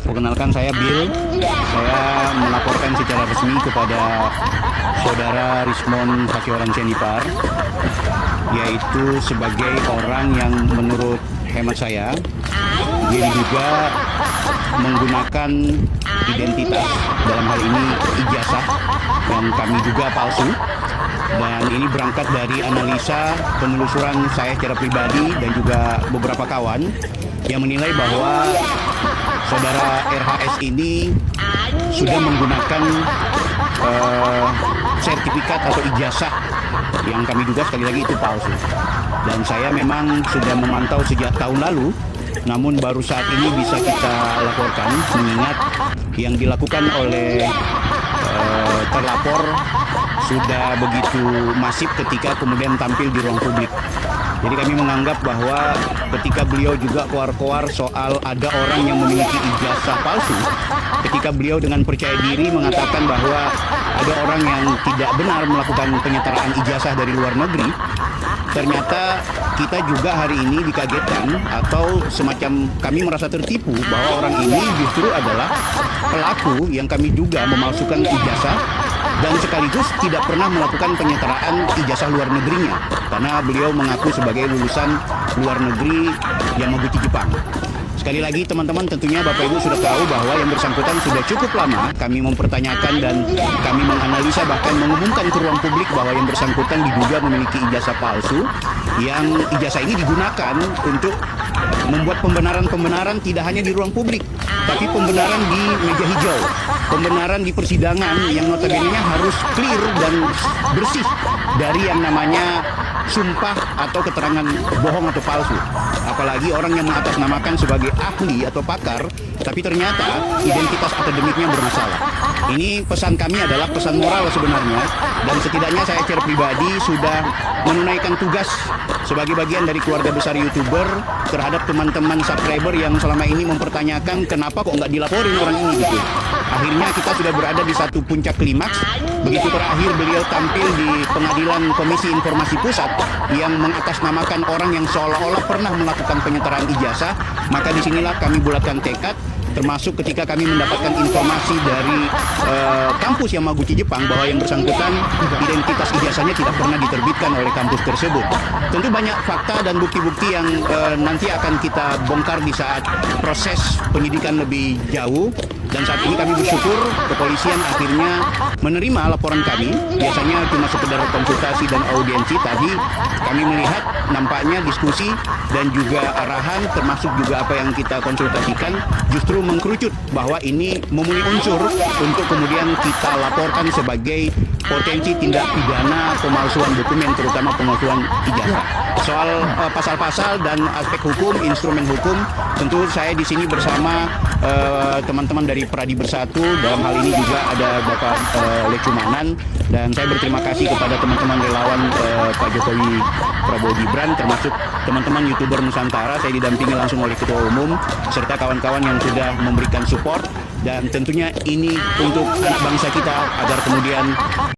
Perkenalkan, saya Bill. Saya melaporkan secara resmi kepada Saudara Rismond Hasioran Senipar, yaitu sebagai orang yang menurut hemat saya dia diduga menggunakan identitas, dalam hal ini ijazah, yang kami juga palsu. Dan ini berangkat dari analisa penelusuran saya secara pribadi dan juga beberapa kawan yang menilai bahwa Saudara RHS ini sudah menggunakan sertifikat atau ijazah yang kami duga sekali lagi itu palsu. Dan saya memang sudah memantau sejak tahun lalu, namun baru saat ini bisa kita laporkan, mengingat yang dilakukan oleh terlapor sudah begitu masif ketika kemudian tampil di ruang publik. Jadi kami menganggap bahwa ketika beliau juga koar-koar soal ada orang yang memiliki ijazah palsu, ketika beliau dengan percaya diri mengatakan bahwa ada orang yang tidak benar melakukan penyetaraan ijazah dari luar negeri, ternyata kita juga hari ini dikagetkan atau semacam kami merasa tertipu bahwa orang ini justru adalah pelaku yang kami duga memalsukan ijazah dan sekaligus tidak pernah melakukan penyetaraan ijazah luar negerinya, karena beliau mengaku sebagai lulusan luar negeri Yamaguchi, Jepang. Sekali lagi teman-teman, tentunya Bapak Ibu sudah tahu bahwa yang bersangkutan sudah cukup lama kami mempertanyakan dan kami menganalisa, bahkan mengumumkan ke ruang publik bahwa yang bersangkutan diduga memiliki ijazah palsu, yang ijazah ini digunakan untuk membuat pembenaran-pembenaran tidak hanya di ruang publik, tapi pembenaran di meja hijau, pembenaran di persidangan yang notabene-nya harus clear dan bersih dari yang namanya sumpah atau keterangan bohong atau palsu. Apalagi orang yang mengatasnamakan sebagai ahli atau pakar, tapi ternyata identitas akademiknya bermasalah. Ini pesan kami adalah pesan moral sebenarnya, dan setidaknya saya secara pribadi sudah menunaikan tugas sebagai bagian dari keluarga besar YouTuber terhadap teman-teman subscriber yang selama ini mempertanyakan kenapa kok nggak dilaporin orang ini gitu. Akhirnya kita sudah berada di satu puncak klimaks. Begitu terakhir beliau tampil di pengadilan Komisi Informasi Pusat yang mengatasnamakan orang yang seolah-olah pernah melakukan penyetaraan ijazah, maka disinilah kami bulatkan tekad, termasuk ketika kami mendapatkan informasi dari kampus Yamaguchi, Jepang, bahwa yang bersangkutan identitas ijazahnya tidak pernah diterbitkan oleh kampus tersebut. Tentu banyak fakta dan bukti-bukti yang nanti akan kita bongkar di saat proses penyidikan lebih jauh. Dan saat ini kami bersyukur kepolisian akhirnya menerima laporan kami. Biasanya cuma sekedar konsultasi dan audiensi, tapi kami melihat nampaknya diskusi dan juga arahan, termasuk juga apa yang kita konsultasikan, justru mengkerucut bahwa ini memenuhi unsur untuk kemudian kita laporkan sebagai potensi tindak pidana pemalsuan dokumen, terutama pemalsuan ijazah. Soal pasal-pasal dan aspek hukum, instrumen hukum, tentu saya di sini bersama teman-teman dari Pradi Bersatu. Dalam hal ini juga ada Bapak Lecumanan, dan saya berterima kasih kepada teman-teman relawan Pak Jokowi Prabowo Gibran, termasuk teman-teman YouTuber Nusantara. Saya didampingi langsung oleh Ketua Umum serta kawan-kawan yang sudah memberikan support, dan tentunya ini untuk anak bangsa kita agar kemudian